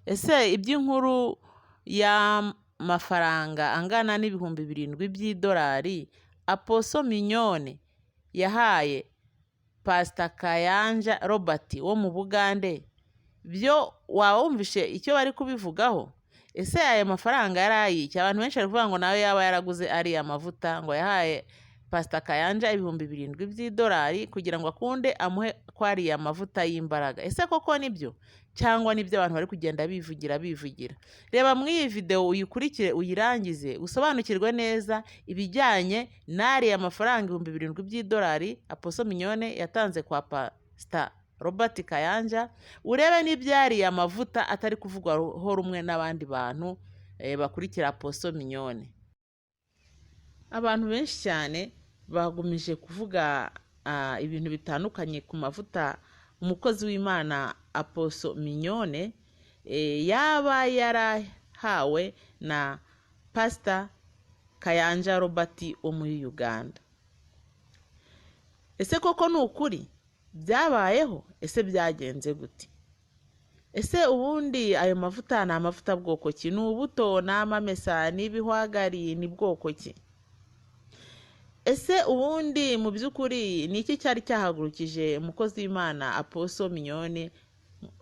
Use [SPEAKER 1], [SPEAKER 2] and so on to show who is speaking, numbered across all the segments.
[SPEAKER 1] ese iby'inkuru y'amafaranga angana n'ibihumbi 7 by'idolari Apostle Mignonne yahaye Pastor Kayanja Robert wo mu Bugande byo wawumvishe icyo bari kubivugaho? Ese aya mafaranga yarayiki? Abantu benshi bari kuvuga ngo nawe yaba yaraguze ari amavuta, ngo yahaye Pastor Kayanja ibihumbi 7 by'idolari kugira ngo akunde amuhe kwari amavuta y'imbaraga. Ese koko nibyo cyangwa nibyo abantu bari kugenda bivugira? Reba muri iyi video uyikurikire uyirangize usobanukirwe neza ibijyanye n'ari amafaranga 7 by'idolari Apostle Mignonne yatanze kwa Pastor Robert Kayanja, urebe n'ibyari amavuta atari kuvugwaho rumwe n'abandi bantu bakurikira Apostle Mignonne. Abantu benshi cyane bagumije kuvuga ibintu bitandukanye ku mavuta umukozi w'Imana Apostle Mignonne yaba yarahawe na Pastor Kayanja Robert wo muri Uganda. Ese koko ni ukuri byabayeho? Ese byagenze gute? Ese ubundi ayo mavuta ni amavuta bwoko ki? Ni ubuto, ni amamesa, ni ibihwagari, ni bwoko ki? Ese ubundi mu by'ukuri ni iki cyari cyahagurukije umukozi w'Imana Apostle Mignonne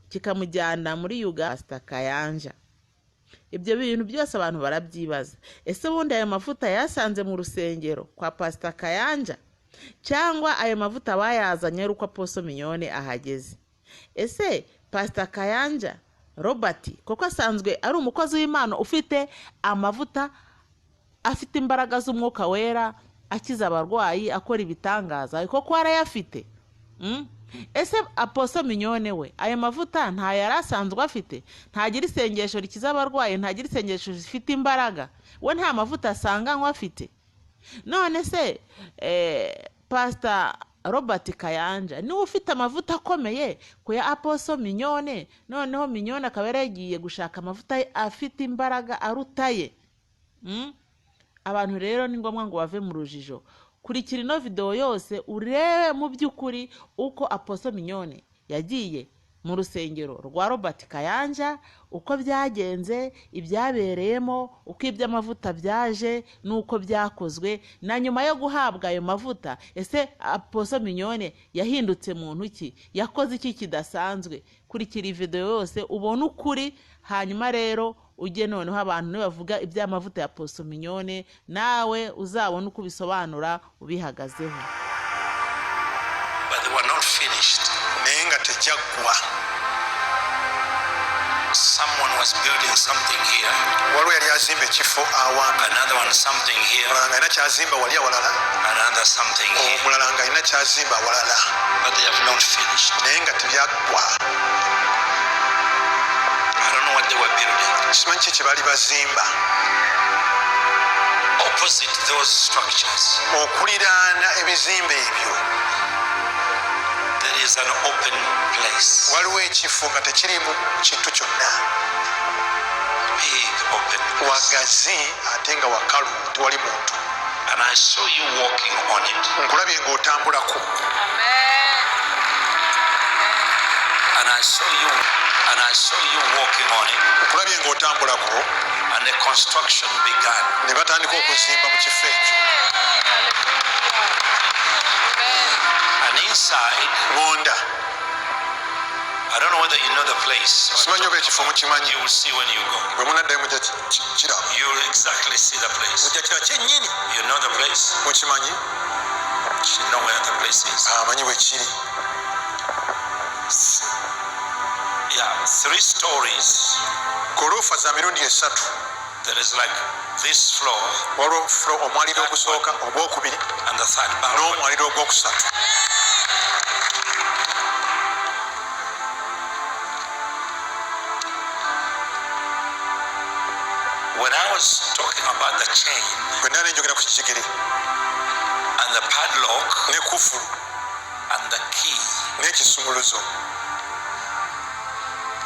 [SPEAKER 1] kikamujyana muri Uganda Pastor Kayanja? Ibyo bintu byose abantu barabyibaza. Ese ubundi ayo mavuta yasanze mu rusengero kwa Pastor Kayanja cyangwa ayo mavuta bayazanye uko Apostle Mignonne ahageze? Ese Pastor Kayanja Robert koko asanzwe ari umukozi w'Imana ufite amavuta, afite imbaraga z'umwuka wera, akiza abarwayi, akora ibitangaza, koko arayafite? Ese Apostle Mignonne we ayo mavuta nta yari asanzwe afite? Ntagira isengesho rikiza abarwayi, ntagira isengesho rifite imbaraga? We nta mavuta asanganywe afite? None se Pastor Robert Kayanja niwe ufite amavuta akomeye ku ya Apostle Mignonne, noneho Mignonne akaba yaragiye gushaka amavuta afite imbaraga arutaye. Abantu rero ni ngombwa ngo bave mu rujijo. Kurikira ino video yose urebe mu by'ukuri uko Apostle Mignonne yagiye mu rusengero rwa Robert Kayanja, uko byagenze, ibyabereyemo, uko iby'amavuta byaje nuko byakozwe, na nyuma yo guhabwa ayo mavuta ese Apostle Mignonne yahindutse muntu ki? Yakoze iki kidasanzwe? Kurikira iyi video yose ubone ukuri, hanyuma rero ujye noneho abantu nibavuga iby'amavuta ya Apostle Mignonne nawe uzabona uko bisobanura ubihagazeho.
[SPEAKER 2] But they were not finished. Nenga tejagwa. Someone was building something here. Waliwo yali azimba ekifo awanga. Another one something here. Mulala ina kyazimba wali awalala. Another something here. Mulala nga ina kyazimba awalala. But they have not finished. Nenga tebyagwa. I don't know what they were building. Simanyi kye bali bazimba. Opposite those structures. Okuliraana ebizimbe ebyo. There is an open place. Waliwo ekifo nga tekirimu kintu kyonna. Big open place. Wagazi ate nga wakalu tewali muntu. And I saw you walking on it. Nkulabye ng'otambulako. Amen. And I saw you walking on it. Nkulabye ng'otambulako. And the construction began. Ne batandika okuzimba mu kifo ekyo. And inside, Wanda. I don't know whether you know the place. You will see when you go. You will exactly see the place. You know the place. You know where the place is. Yeah, 3 stories. There is like this floor. And the third balcony. When I was talking about the chain and the padlock and the key,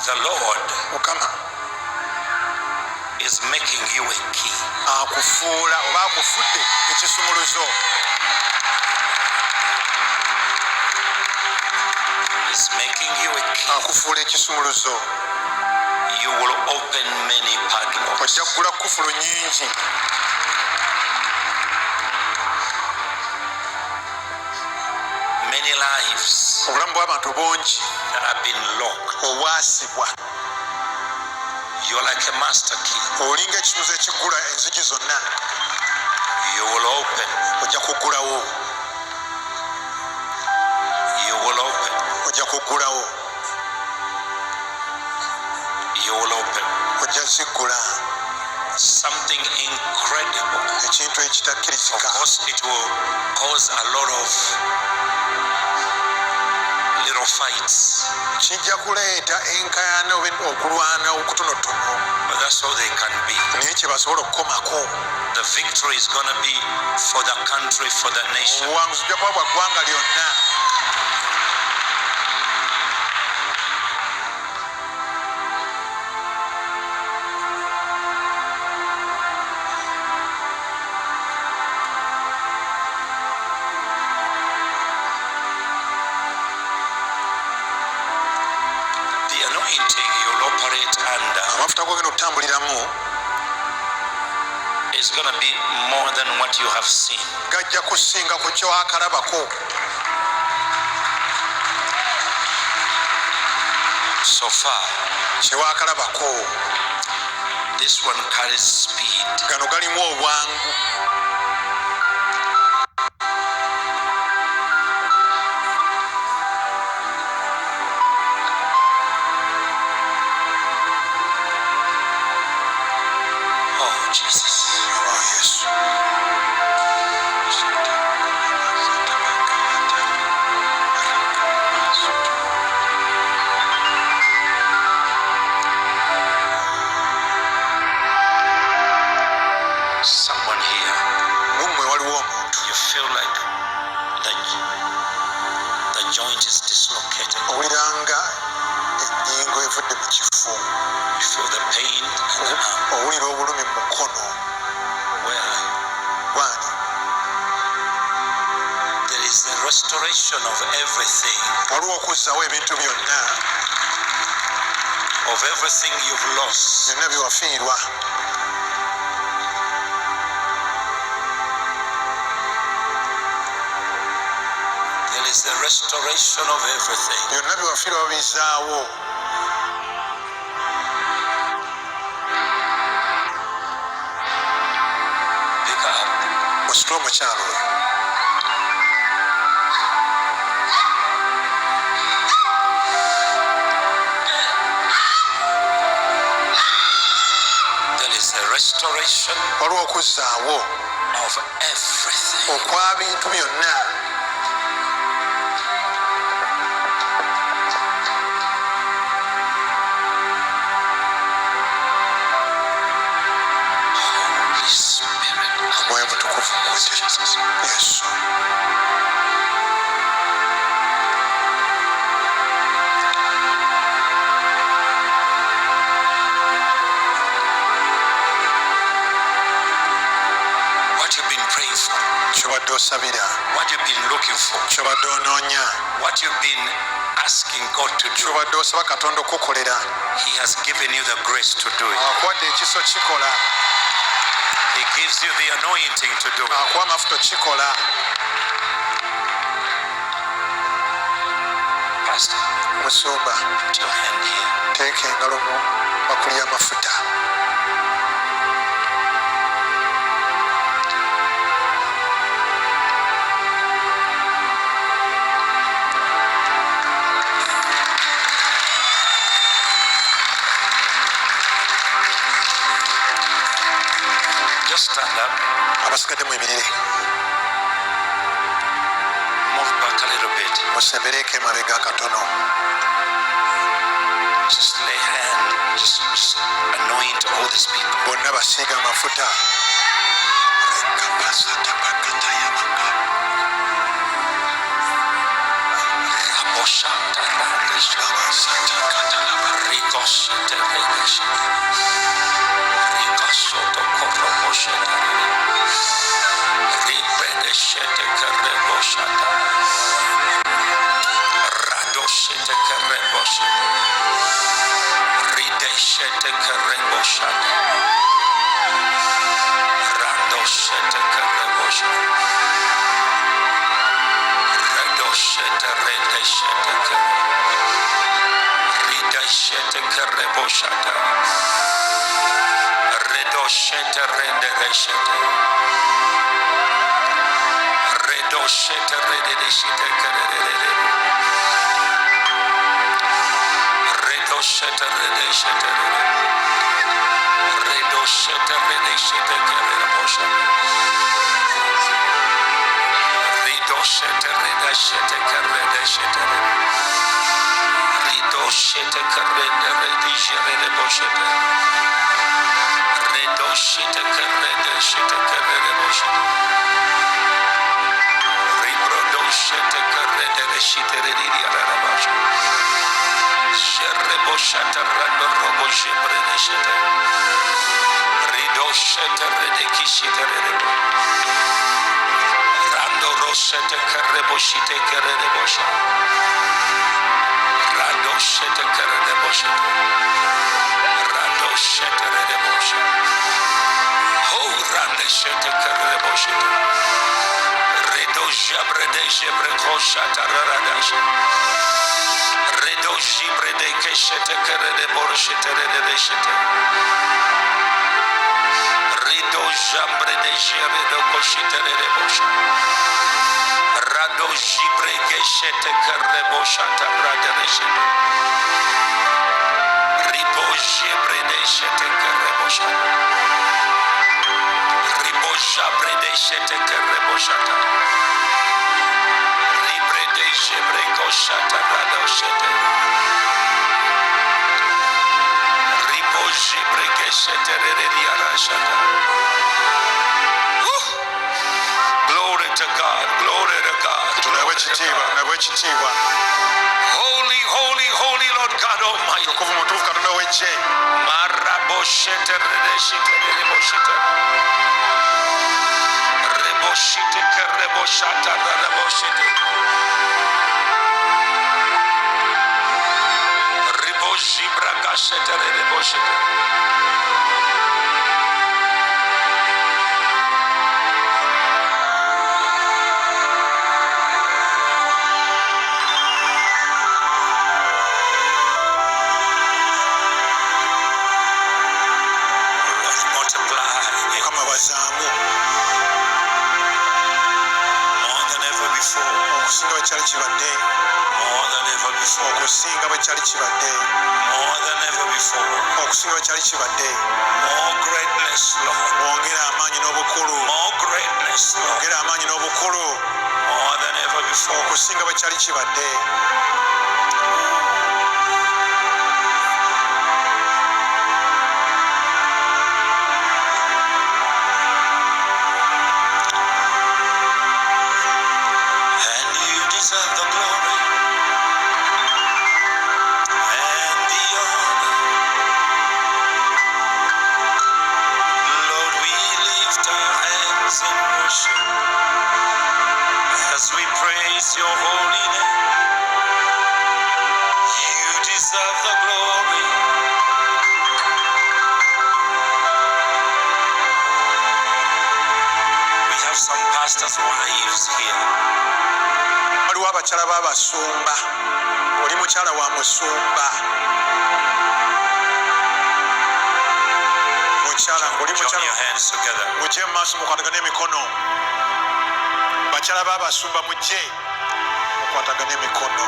[SPEAKER 2] the Lord is making you a key. He's making you a key. You will open many padlocks.
[SPEAKER 3] ojja kugula kufulu nyingi.
[SPEAKER 2] Many lives
[SPEAKER 3] obulamu bw'abantu bungi
[SPEAKER 2] that have been locked.
[SPEAKER 3] obwasibwa.
[SPEAKER 2] You're like a master key.
[SPEAKER 3] olinga ekituzo ekigula enzigi zonna.
[SPEAKER 2] You will open.
[SPEAKER 3] ojja kugulawo.
[SPEAKER 2] You will open.
[SPEAKER 3] ojja kugulawo.
[SPEAKER 2] You will open.
[SPEAKER 3] ojja zigula.
[SPEAKER 2] Something incredible.
[SPEAKER 3] ekintu
[SPEAKER 2] Of
[SPEAKER 3] ekitakkirizika.
[SPEAKER 2] course, it will cause a lot of little fights,
[SPEAKER 3] kijja kuleeta enkaayana okulwana okutonotono.
[SPEAKER 2] but that's all they can be.
[SPEAKER 3] naye kye basobola okukomako.
[SPEAKER 2] The victory is going to be for the country, for the nation.
[SPEAKER 3] obuwanguzi bujja kuba bwa ggwanga lyonna.
[SPEAKER 2] The anointing you'll operate under
[SPEAKER 3] amafuta gogenda okutambuliramu
[SPEAKER 2] is going to be more than what you have seen.
[SPEAKER 3] gajja kusinga ku kyowakalabako.
[SPEAKER 2] So far,
[SPEAKER 3] kyewakalabako.
[SPEAKER 2] this one carries speed.
[SPEAKER 3] gano galimu obwangu.
[SPEAKER 2] Oh, Jesus.
[SPEAKER 3] Oh, yesu.
[SPEAKER 2] Someone here,
[SPEAKER 3] mummwe waliwo omuntu
[SPEAKER 2] you feel like the joint is dislocated.
[SPEAKER 3] owuliranga ennyingo evudde mu kifu.
[SPEAKER 2] You feel the pain in the arm.
[SPEAKER 3] owulira obulumi mu mukono.
[SPEAKER 2] Where are you?
[SPEAKER 3] wani
[SPEAKER 2] There is a restoration of everything,
[SPEAKER 3] waliwo okuzzawo ebintu byonna.
[SPEAKER 2] of everything you've lost.
[SPEAKER 3] byonna byewafiirwa.
[SPEAKER 2] There is a restoration of everything.
[SPEAKER 3] byonna byewafiirwa babizaawo.
[SPEAKER 2] Pick up.
[SPEAKER 3] musitule omukyalo oyo.
[SPEAKER 2] There is a restoration
[SPEAKER 3] waliwo okuzzaawo
[SPEAKER 2] of everything.
[SPEAKER 3] okw'abintu byonna.
[SPEAKER 2] Holy Spirit.
[SPEAKER 3] mwoyo mutukuvu mukute. yesu.
[SPEAKER 2] What you've been praying for,
[SPEAKER 3] kyobadde osabira.
[SPEAKER 2] what you've been looking for,
[SPEAKER 3] kyobadde onoonya.
[SPEAKER 2] what you've been asking God to do,
[SPEAKER 3] kyobadde osaba katonda okukolera.
[SPEAKER 2] He has given you the grace to do it.
[SPEAKER 3] akuwadde ekiso kikola.
[SPEAKER 2] He gives you the anointing to do it.
[SPEAKER 3] akuwa amafuta kikola.
[SPEAKER 2] Pastor,
[SPEAKER 3] musumba
[SPEAKER 2] put your hand here.
[SPEAKER 3] teeka engalo mu bakuli y'amafuta.
[SPEAKER 2] Just stand up.
[SPEAKER 3] abasigadde muyimirire.
[SPEAKER 2] Move back a little bit.
[SPEAKER 3] musembereeko emabega katono.
[SPEAKER 2] Just lay hand. Just anoint all these people.
[SPEAKER 3] bonna basiiga amafuta.
[SPEAKER 2] Raboshata Ragisha. Ricoshete Regisha. Ricosoto Korobosheta. Ripedeshete Kereboshata. Radoshete Kerebosheta. Rideshete Kerebosheta. shata. Redo shete rende reshete. Redo shete rende shete kerere. Redo shete rende shete. Redo shete rende shete kerere bosha. Redo shete rende shete kerere shete. Redo shete kerere rende shete bosha. Redo shete kerere shete kerere bosha. Rebrodo shete kerere shete rende yara bosha. Sherre bosha tarando robo shebrene shete. Redo shete rende kishete rende. Rando roshete kerere boshite kerere bosha. Rado shete kerere bosha. Rado shete rende bosha. Oh, rande shete kerere bosha. Redo jabrede jebre kosha tararadash. Redo jibrede keshete kerere borshete rende shete. Redo jambrede jebre koshite rende bosha. Rado jibre keshete kerere bosha tararadash. Ribo jibrede shete kerere bosha. Ribo jabrede shete kerere bosha. Librede jebre kosha tarado shete. Ribo jibre keshete rende yara shata. Glory to God, glory to God. Glory to God. Holy, holy, holy Lord God Almighty. Marabo shete rende shete rebo shete. Rebo shete kerebo shata rebo shete. Rebo jibra kashete rebo shete. Multiply more than ever before. More than ever before. More than ever before. More greatness, Lord. More greatness, Lord. More than ever before. And you deserve the glory and the honor. Lord, we lift our hands in worship as we praise your holy name. You deserve the glory. We have some pastors' wives here. Oli mukyala wa musumba. Mukyala oli mukyala. Join your hands together. Mujje maaso mukwatagane emikono. Bakyala b'abasumba mujje mukwatagane emikono.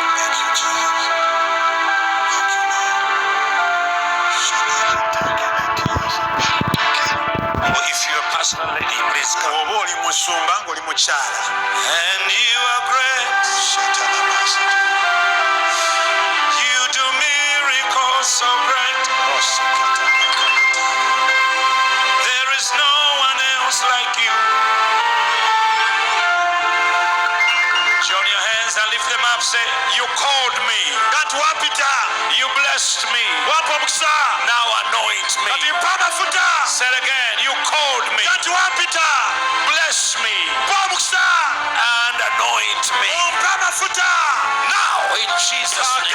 [SPEAKER 2] Thank you, Jesus. Thank you, Lord. Well, if you're a pastor lady, please come. Oba oli musumba ng'oli mukyala. And you are great. You do miracles so great. There is no one else like you. Join your hands and lift them up. Say, you called me. You blessed me. Now anoint me. Say it again. You called me. Bless me. And anoint me. Now in Jesus' name.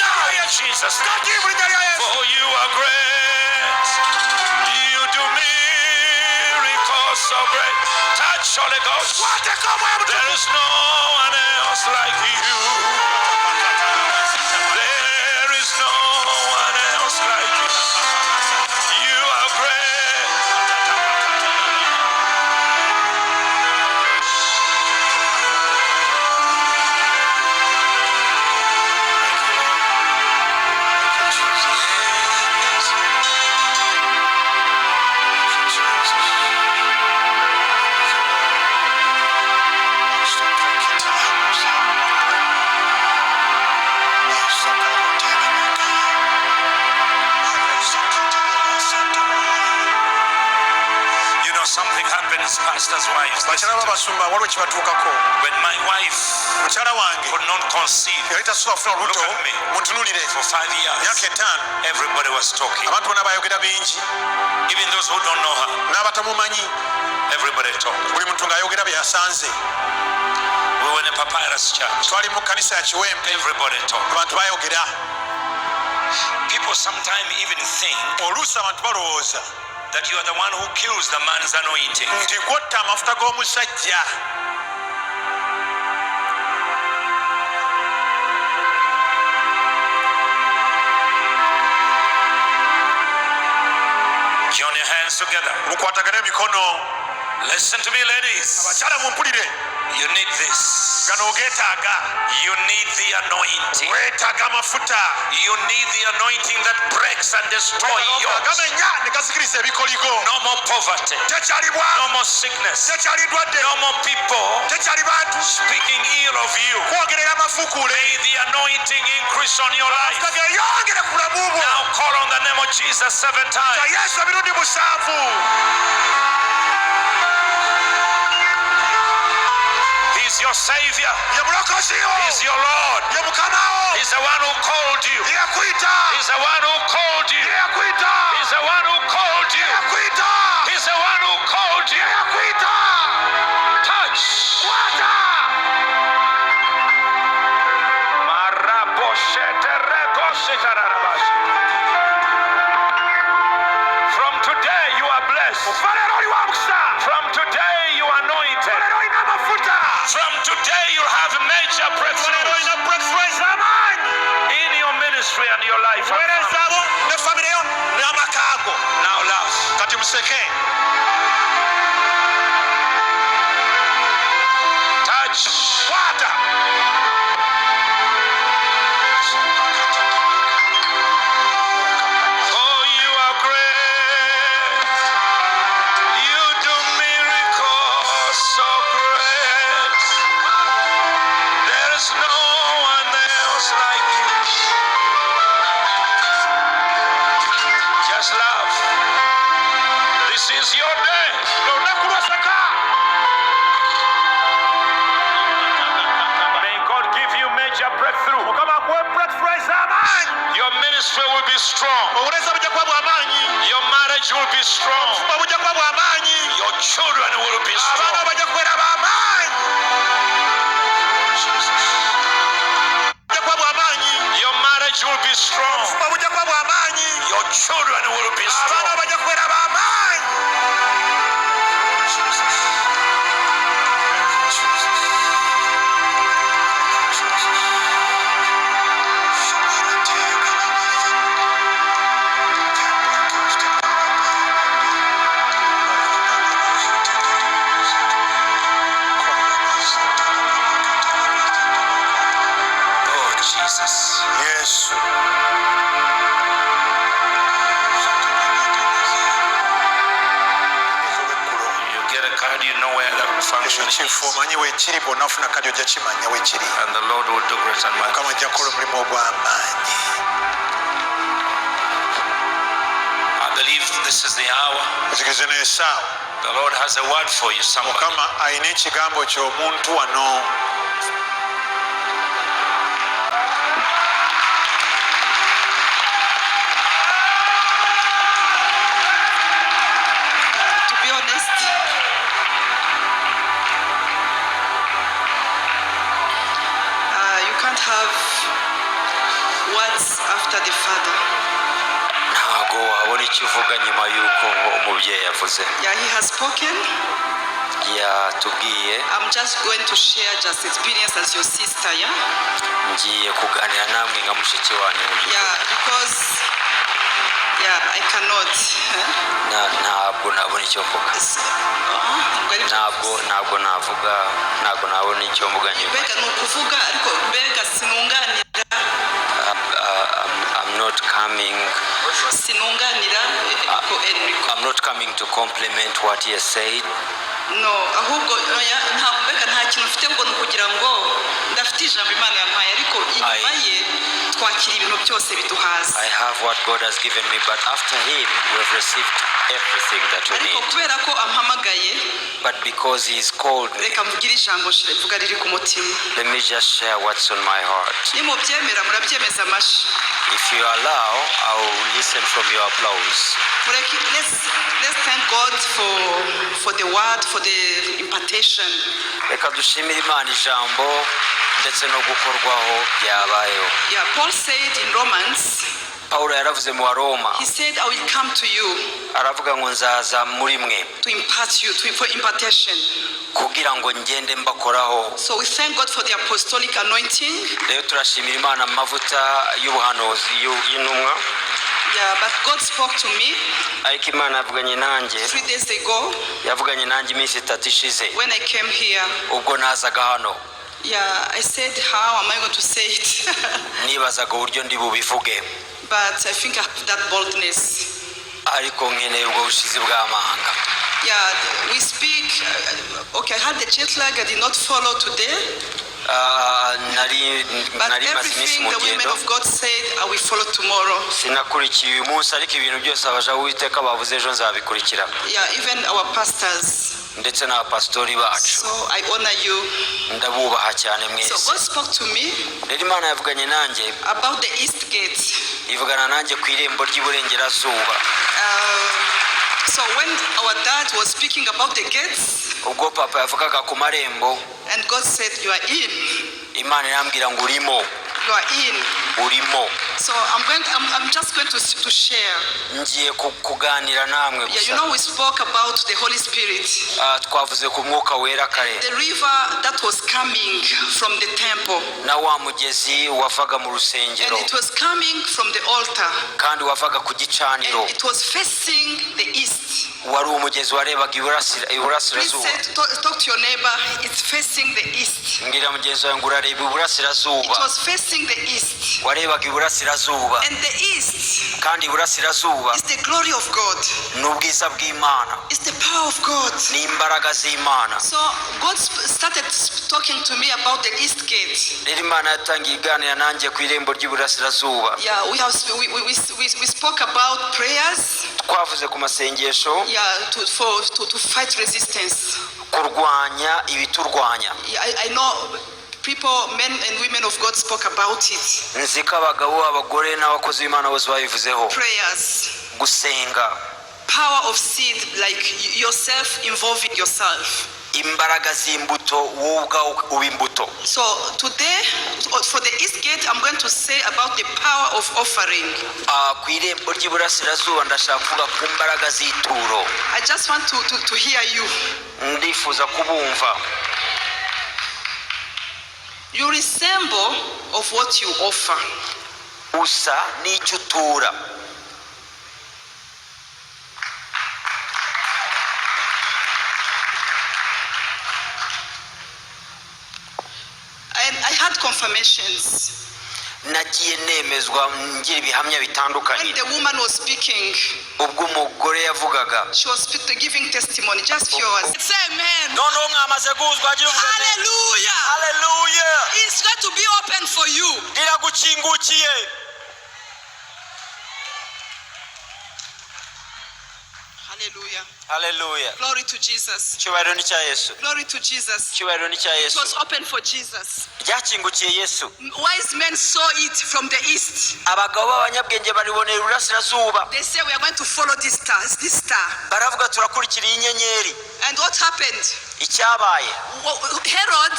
[SPEAKER 2] Now in Jesus' name. For you are great. You do miracles so great. Touch Holy Ghost. There is no one else like you. There is no Sometimes pastors' wives,
[SPEAKER 3] bakyala b'abasumba waliwo kibatuukako
[SPEAKER 2] when my wife
[SPEAKER 3] mukyala wange
[SPEAKER 2] could not conceive
[SPEAKER 3] yali tasobola kufuna olubuto
[SPEAKER 2] Look at me.
[SPEAKER 3] muntunulire
[SPEAKER 2] for 5 years,
[SPEAKER 3] myaka 5
[SPEAKER 2] everybody was talking.
[SPEAKER 3] abantu bonna bayogera bingi
[SPEAKER 2] Even those who don't know her,
[SPEAKER 3] n'abatamumanyi
[SPEAKER 2] everybody talked.
[SPEAKER 3] buli muntu ng'ayogera bye yasanze
[SPEAKER 2] We were in a papyrus church.
[SPEAKER 3] twali mu kanisa ya kiwempe
[SPEAKER 2] Everybody talked.
[SPEAKER 3] abantu bayogera
[SPEAKER 2] People sometimes even think
[SPEAKER 3] oluusi abantu balowooza
[SPEAKER 2] that you are the one who kills the man's anointing.
[SPEAKER 3] nti gwotta amafuta g'omusajja
[SPEAKER 2] Join your hands together.
[SPEAKER 3] mukwatagane emikono
[SPEAKER 2] Listen to me, ladies.
[SPEAKER 3] abakyala mumpulire
[SPEAKER 2] You need this.
[SPEAKER 3] gano ogeetaaga
[SPEAKER 2] You need the anointing.
[SPEAKER 3] weetaaga amafuta
[SPEAKER 2] You need the anointing that breaks and destroys yokes.
[SPEAKER 3] gamenya ne gazikiriza ebikoliko
[SPEAKER 2] No more poverty.
[SPEAKER 3] tekyali
[SPEAKER 2] No
[SPEAKER 3] bwavu
[SPEAKER 2] more sickness.
[SPEAKER 3] tekyali ndwadde
[SPEAKER 2] No more people
[SPEAKER 3] tekyali bantu
[SPEAKER 2] speaking ill of you.
[SPEAKER 3] kwogerera amafukuule
[SPEAKER 2] May the anointing increase on your life.
[SPEAKER 3] geyongere ku bulamu bwo
[SPEAKER 2] Now call on the name of Jesus 7 times.
[SPEAKER 3] ta yesu emirundi 7
[SPEAKER 2] He's your Savior.
[SPEAKER 3] ye mulokozi wo
[SPEAKER 2] He's your Lord.
[SPEAKER 3] ye mukama wo
[SPEAKER 2] He's the one who called you.
[SPEAKER 3] ye yakuyita
[SPEAKER 2] He's the one who called you.
[SPEAKER 3] ye yakuyita
[SPEAKER 2] He's the one who called
[SPEAKER 3] ye
[SPEAKER 2] you.
[SPEAKER 3] yakuyita
[SPEAKER 2] He's the one who called
[SPEAKER 3] ye
[SPEAKER 2] you.
[SPEAKER 3] yakuyita
[SPEAKER 2] Touch.
[SPEAKER 3] kwata
[SPEAKER 2] From today you are blessed.
[SPEAKER 3] kuva leero oli wa mukisa
[SPEAKER 2] From today you are anointed.
[SPEAKER 3] leero olina amafuta
[SPEAKER 2] From today you have major
[SPEAKER 3] leero
[SPEAKER 2] breakthroughs
[SPEAKER 3] olina breakthrough ez'amaanyi
[SPEAKER 2] in your ministry and your life.
[SPEAKER 3] weerezaabo ne famire yo n'amakaago
[SPEAKER 2] Now laugh.
[SPEAKER 3] kati museke
[SPEAKER 2] Touch.
[SPEAKER 3] kwata
[SPEAKER 2] Oh, you are great. You do miracles so great. There is no one else like you. Just laugh. This is your day.
[SPEAKER 3] olunaku lwoseka
[SPEAKER 2] May God give you major breakthrough.
[SPEAKER 3] mukama akuwe breakthrough ez'amaanyi
[SPEAKER 2] Your ministry will be strong.
[SPEAKER 3] obuleeza bujja kuba bw'amaanyi
[SPEAKER 2] Your marriage will be strong.
[SPEAKER 3] obufuba bujja kuba bw'amaanyi
[SPEAKER 2] Your children will be
[SPEAKER 3] abaana
[SPEAKER 2] strong.
[SPEAKER 3] bajja kubeera b'amaanyi bujja kuba bw'amaanyi
[SPEAKER 2] Your marriage will be strong.
[SPEAKER 3] obufuba bujja kuba bw'amaanyi
[SPEAKER 2] Your children will be
[SPEAKER 3] abaana
[SPEAKER 2] strong.
[SPEAKER 3] bajja kubeera b'amaanyi
[SPEAKER 2] Oh, Jesus.
[SPEAKER 3] yesu
[SPEAKER 2] You get a card, you know where that function is.
[SPEAKER 3] ekifo omanyi weekiri bwonna ofuna kadi ojja kimanya weekiri
[SPEAKER 2] And the Lord will do great and
[SPEAKER 3] mukama
[SPEAKER 2] mighty
[SPEAKER 3] ajja kukola
[SPEAKER 2] things.
[SPEAKER 3] omulimu ogw'amaanyi
[SPEAKER 2] I believe this is the hour.
[SPEAKER 3] ekigeze n'esaawa
[SPEAKER 2] The Lord has a word for you, somebody.
[SPEAKER 3] mukama alina ekigambo ky'omuntu wano
[SPEAKER 4] To be honest, you can't have words after the father.
[SPEAKER 5] ntago wabona icyo uvuga nyuma y'uko umubyeyi yavuze
[SPEAKER 4] Yeah, he has spoken.
[SPEAKER 5] yatubwiye
[SPEAKER 4] I'm just going to share just experience as your sister, yeah?
[SPEAKER 5] ngiye kuganira namwe nka mushiki wanyu
[SPEAKER 4] Yeah, because, yeah, I cannot.
[SPEAKER 5] ntabwo nabona icyo mvuga
[SPEAKER 4] I'm going to...
[SPEAKER 5] ntabwo nabona icyo mvuga nyuma
[SPEAKER 4] Mbega ni ukuvuga ariko mbega sinunganira
[SPEAKER 5] I'm not coming
[SPEAKER 4] sinunganira Enrico.
[SPEAKER 5] I'm not coming to compliment what he has said
[SPEAKER 4] no ahubwo nta kintu mfite ngo nukugira ngo ndafite ijambo Imana yampaye ariko inyuma ye twakira ibintu byose biduhaza.
[SPEAKER 5] I have what God has given me, but after him we have received everything that we
[SPEAKER 4] ariko
[SPEAKER 5] need.
[SPEAKER 4] kubera ko ampamagaye,
[SPEAKER 5] But because he is called me,
[SPEAKER 4] reka mvugire ijambo rivuga riri ku mutima.
[SPEAKER 5] let me just share what's on my heart.
[SPEAKER 4] Nimubyemera murabyemeza amashi.
[SPEAKER 5] If you allow, I will listen from your applause.
[SPEAKER 4] Let's thank God for the word, for the impartation.
[SPEAKER 5] Reka dushimire Imana ijambo ndetse no gukorwaho byabayeho.
[SPEAKER 4] Yeah, Paul said in Romans,
[SPEAKER 5] Paulo yaravuze mu Roma,
[SPEAKER 4] he said, I will come to you
[SPEAKER 5] aravuga ngo nzaza muri mwe
[SPEAKER 4] to impart you, for impartation.
[SPEAKER 5] kugira ngo ngende mbakoraho.
[SPEAKER 4] So we thank God for the apostolic anointing.
[SPEAKER 5] Rero turashimira Imana amavuta y'ubuhanuzi y'intumwa.
[SPEAKER 4] Yeah, but God spoke to me
[SPEAKER 5] Ariko Imana yavuganye nanjye,
[SPEAKER 4] 3 days ago
[SPEAKER 5] yavuganye nanjye iminsi 3 ishize
[SPEAKER 4] when I came here.
[SPEAKER 5] ubwo nazaga hano.
[SPEAKER 4] Yeah, I said, how am I going to say it?
[SPEAKER 5] Nibazaga uburyo ndi bubivuge,
[SPEAKER 4] But I think I have that boldness.
[SPEAKER 5] ariko nkeneye ubwo bushizi bw'amanga.
[SPEAKER 4] Yeah, we speak. Okay, I had the jet lag. I did not follow today. But
[SPEAKER 5] nari maze iminsi
[SPEAKER 4] everything
[SPEAKER 5] mu
[SPEAKER 4] the women
[SPEAKER 5] rugendo,
[SPEAKER 4] of God said, I will follow tomorrow.
[SPEAKER 5] sinakurikiye uyu munsi, ariko ibintu byose abaja Uwiteka bavuze ejo nzabikurikira,
[SPEAKER 4] Yeah, even our pastors.
[SPEAKER 5] ndetse n'abapasitori bacu.
[SPEAKER 4] So I honor you.
[SPEAKER 5] Ndabubaha cyane
[SPEAKER 4] So
[SPEAKER 5] mwese.
[SPEAKER 4] God spoke to me
[SPEAKER 5] Rero Imana yavuganye nanjye,
[SPEAKER 4] about the East Gate.
[SPEAKER 5] ivugana nanjye ku irembo ry'iburengerazuba.
[SPEAKER 4] So when our dad was speaking about the gates,
[SPEAKER 5] Ubwo papa yavugaga ku marembo,
[SPEAKER 4] and God said, you are in.
[SPEAKER 5] Imana irambwira ngo urimo,
[SPEAKER 4] You are in.
[SPEAKER 5] urimo.
[SPEAKER 4] So I'm just going to share.
[SPEAKER 5] Ngiye kuganira namwe
[SPEAKER 4] Yeah, you
[SPEAKER 5] gusa.
[SPEAKER 4] know we spoke about the Holy Spirit.
[SPEAKER 5] Twavuze ku mwuka wera kare,
[SPEAKER 4] The river that was coming from the temple.
[SPEAKER 5] na wa mugezi wavaga mu
[SPEAKER 4] And
[SPEAKER 5] rusengero
[SPEAKER 4] it was coming from the altar.
[SPEAKER 5] kandi wavaga ku gicaniro.
[SPEAKER 4] And it was facing the east.
[SPEAKER 5] Wari umugezi warebaga
[SPEAKER 4] Please
[SPEAKER 5] iburasirazuba.
[SPEAKER 4] say, talk to your neighbor. It's facing the east.
[SPEAKER 5] Mbwira mugenzi wawe ngo urareba
[SPEAKER 4] It
[SPEAKER 5] iburasirazuba.
[SPEAKER 4] was facing the east.
[SPEAKER 5] Warebaga iburasirazuba,
[SPEAKER 4] And the east
[SPEAKER 5] kandi iburasirazuba
[SPEAKER 4] is the glory of God.
[SPEAKER 5] ni ubwiza bw'Imana,
[SPEAKER 4] It's the power of God.
[SPEAKER 5] ni imbaraga z'Imana.
[SPEAKER 4] So God started talking to me about the east gate.
[SPEAKER 5] Rero Imana yatangiye iganira nanjye ku irembo ry'iburasirazuba.
[SPEAKER 4] Yeah, we spoke about prayers.
[SPEAKER 5] Twavuze ku masengesho,
[SPEAKER 4] Yeah, to fight resistance.
[SPEAKER 5] kurwanya ibiturwanya.
[SPEAKER 4] Yeah, I know people, men and women of God spoke about it.
[SPEAKER 5] Nzi ko abagabo, abagore n'abakozi b'Imana bose babivuzeho.
[SPEAKER 4] Prayers,
[SPEAKER 5] Gusenga,
[SPEAKER 4] power of seed, like yourself involving yourself.
[SPEAKER 5] imbaraga z'imbuto, wowe ubwawe uba imbuto.
[SPEAKER 4] So today, for the East Gate, I'm going to say about the power of offering.
[SPEAKER 5] Ku irembo ry'iburasirazuba ndashaka kuvuga ku mbaraga z'ituro.
[SPEAKER 4] I just want to hear you.
[SPEAKER 5] Ndifuza kubumva.
[SPEAKER 4] You resemble of what you offer.
[SPEAKER 5] Usa n'icyo utura.
[SPEAKER 4] And I had confirmations.
[SPEAKER 5] Nagiye nemezwa ngira ibihamya bitandukanye.
[SPEAKER 4] When the woman was speaking,
[SPEAKER 5] Ubwo umugore yavugaga,
[SPEAKER 4] she was giving testimony, just yours. Say amen.
[SPEAKER 5] noneho mwamaze guhuzwa, agira uvuga ati,
[SPEAKER 4] Hallelujah.
[SPEAKER 5] haleluya,
[SPEAKER 4] It's going to be open for you.
[SPEAKER 5] riragukingukiye.
[SPEAKER 4] Hallelujah.
[SPEAKER 5] Haleluya.
[SPEAKER 4] Glory to Jesus.
[SPEAKER 5] Icyubahiro ni cya Yesu.
[SPEAKER 4] Glory to Jesus.
[SPEAKER 5] Icyubahiro ni cya
[SPEAKER 4] It
[SPEAKER 5] Yesu.
[SPEAKER 4] was open for Jesus.
[SPEAKER 5] Ryakingukiye Yesu.
[SPEAKER 4] Wise men saw it from the east.
[SPEAKER 5] Abagabo b'abanyabwenge baribonera iburasirazuba.
[SPEAKER 4] They say we are going to follow this star.
[SPEAKER 5] Baravuga turakurikira iyi nyenyeri.
[SPEAKER 4] And what happened?
[SPEAKER 5] Icyabaye,
[SPEAKER 4] Herod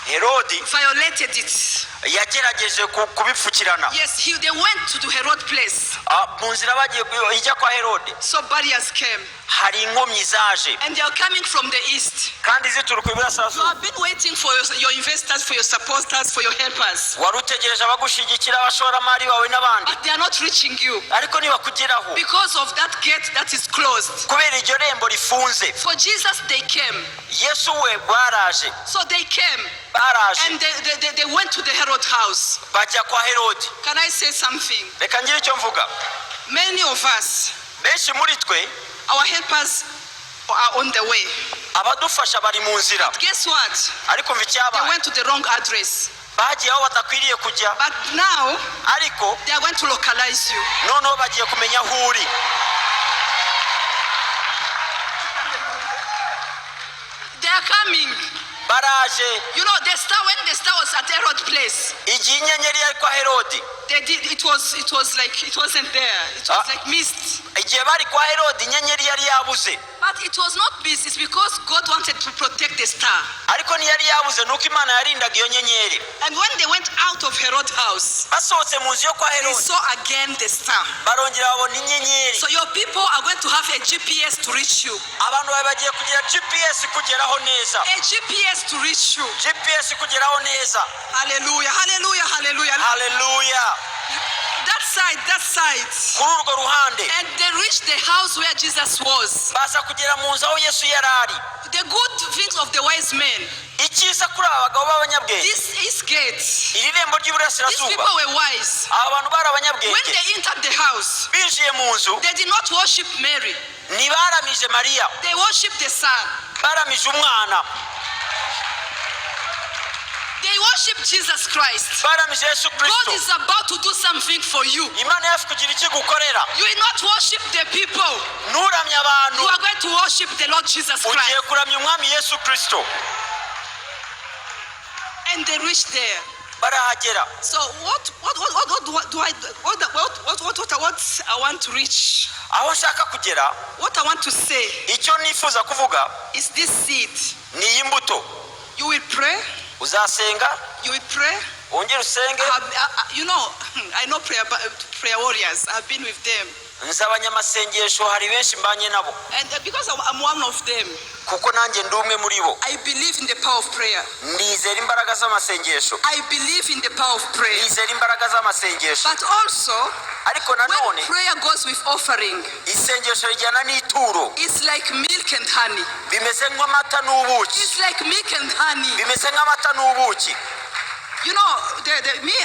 [SPEAKER 5] Herodi
[SPEAKER 4] violated it.
[SPEAKER 5] yagerageje kubipfukirana.
[SPEAKER 4] Yes, they went to the Herod place.
[SPEAKER 5] Mu nzira bagiye ijya kwa Herodi,
[SPEAKER 4] So barriers came.
[SPEAKER 5] hari inkomyi zaje
[SPEAKER 4] And they are coming from the east.
[SPEAKER 5] kandi zituruka
[SPEAKER 4] You
[SPEAKER 5] iburasirazuba.
[SPEAKER 4] have been waiting for your investors, for your supporters, for your helpers.
[SPEAKER 5] Wari utegereje abagushigikira, abashoramari bawe n'abandi,
[SPEAKER 4] But they are not reaching you
[SPEAKER 5] ariko ntibakugeraho
[SPEAKER 4] because of that gate that is closed.
[SPEAKER 5] kubera iryo rembo rifunze.
[SPEAKER 4] For Jesus, they came.
[SPEAKER 5] Yesu we baraje,
[SPEAKER 4] So they came.
[SPEAKER 5] baraje
[SPEAKER 4] And they went to the Herod house.
[SPEAKER 5] bajya kwa Herodi.
[SPEAKER 4] Can I say something?
[SPEAKER 5] Reka ngire icyo mvuga.
[SPEAKER 4] Many of us,
[SPEAKER 5] Benshi muri twe
[SPEAKER 4] our helpers are on the way.
[SPEAKER 5] abadufasha bari mu nzira.
[SPEAKER 4] Guess what?
[SPEAKER 5] Ariko mva
[SPEAKER 4] They
[SPEAKER 5] icyabaye,
[SPEAKER 4] went to the wrong address.
[SPEAKER 5] bagiye aho batakwiriye kujya,
[SPEAKER 4] But now
[SPEAKER 5] ariko
[SPEAKER 4] they are going to localize you.
[SPEAKER 5] noneho bagiye kumenya aho uri.
[SPEAKER 4] They are coming.
[SPEAKER 5] Baraje.
[SPEAKER 4] You know, when the star was at Herod's place,
[SPEAKER 5] Igihe inyenyeri yari kwa Herodi,
[SPEAKER 4] it was like it wasn't there. It was like mist.
[SPEAKER 5] igihe bari kwa Herodi inyenyeri yari yabuze,
[SPEAKER 4] But it was not mist. It's because God wanted to protect the star.
[SPEAKER 5] ariko ntiyari yabuze nuko Imana yarindaga iyo nyenyeri.
[SPEAKER 4] And when they went out of Herod's house,
[SPEAKER 5] Basohotse mu nzu yo kwa
[SPEAKER 4] they
[SPEAKER 5] Herodi,
[SPEAKER 4] saw again the star.
[SPEAKER 5] barongera babona inyenyeri.
[SPEAKER 4] So your people are going to have a GPS to reach you.
[SPEAKER 5] Abantu bawe bagiye kugira GPS kugeraho neza,
[SPEAKER 4] A GPS to reach you.
[SPEAKER 5] GPS kugeraho neza.
[SPEAKER 4] Hallelujah, hallelujah, hallelujah.
[SPEAKER 5] Haleluya.
[SPEAKER 4] That side.
[SPEAKER 5] Kuri urwo ruhande
[SPEAKER 4] And they reached the house where Jesus was.
[SPEAKER 5] baza kugera mu nzu aho Yesu yari ari.
[SPEAKER 4] The good things of the wise men.
[SPEAKER 5] Icyiza kuri aba bagabo b'abanyabwenge,
[SPEAKER 4] This is gate.
[SPEAKER 5] iri rembo
[SPEAKER 4] These
[SPEAKER 5] ry'iburasirazuba,
[SPEAKER 4] people were wise.
[SPEAKER 5] aba bantu bari
[SPEAKER 4] When
[SPEAKER 5] abanyabwenge.
[SPEAKER 4] they entered the house,
[SPEAKER 5] Binjiye mu nzu
[SPEAKER 4] they did not worship Mary.
[SPEAKER 5] ntibaramije Mariya,
[SPEAKER 4] They worshiped the Son.
[SPEAKER 5] baramije umwana,
[SPEAKER 4] They worshiped Jesus Christ.
[SPEAKER 5] baramije Yesu
[SPEAKER 4] God
[SPEAKER 5] Kristo.
[SPEAKER 4] is about to do something for you.
[SPEAKER 5] Imana yafu kugira icyo igukorera.
[SPEAKER 4] You will not worship the people.
[SPEAKER 5] Nturamye abantu,
[SPEAKER 4] You are going to worship the Lord Jesus Christ.
[SPEAKER 5] ugiye kuramya umwami Yesu Kristo.
[SPEAKER 4] And they reached there.
[SPEAKER 5] Barahagera.
[SPEAKER 4] So what I want to reach,
[SPEAKER 5] Aho nshaka kugera,
[SPEAKER 4] what I want to say
[SPEAKER 5] icyo nifuza kuvuga
[SPEAKER 4] is this seed.
[SPEAKER 5] ni iyi mbuto.
[SPEAKER 4] You will pray.
[SPEAKER 5] Uzasenga,
[SPEAKER 4] You will pray.
[SPEAKER 5] wongere usenge.
[SPEAKER 4] I know prayer warriors. I've been with them.
[SPEAKER 5] Nzi abanyamasengesho hari benshi mbanye nabo,
[SPEAKER 4] And because I'm one of them,
[SPEAKER 5] kuko nanjye ndi umwe muri bo.
[SPEAKER 4] I believe in the power of prayer.
[SPEAKER 5] Nizera imbaraga z'amasengesho,
[SPEAKER 4] I believe in the power of prayer.
[SPEAKER 5] nizera imbaraga z'amasengesho.
[SPEAKER 4] But also,
[SPEAKER 5] Ariko
[SPEAKER 4] when
[SPEAKER 5] nanone
[SPEAKER 4] prayer goes with offering,
[SPEAKER 5] isengesho rijyana n'ituro,
[SPEAKER 4] it's like milk and honey.
[SPEAKER 5] bimeze nk'amata n'ubuki,
[SPEAKER 4] It's like milk and honey.
[SPEAKER 5] bimeze nk'amata n'ubuki.
[SPEAKER 4] You know,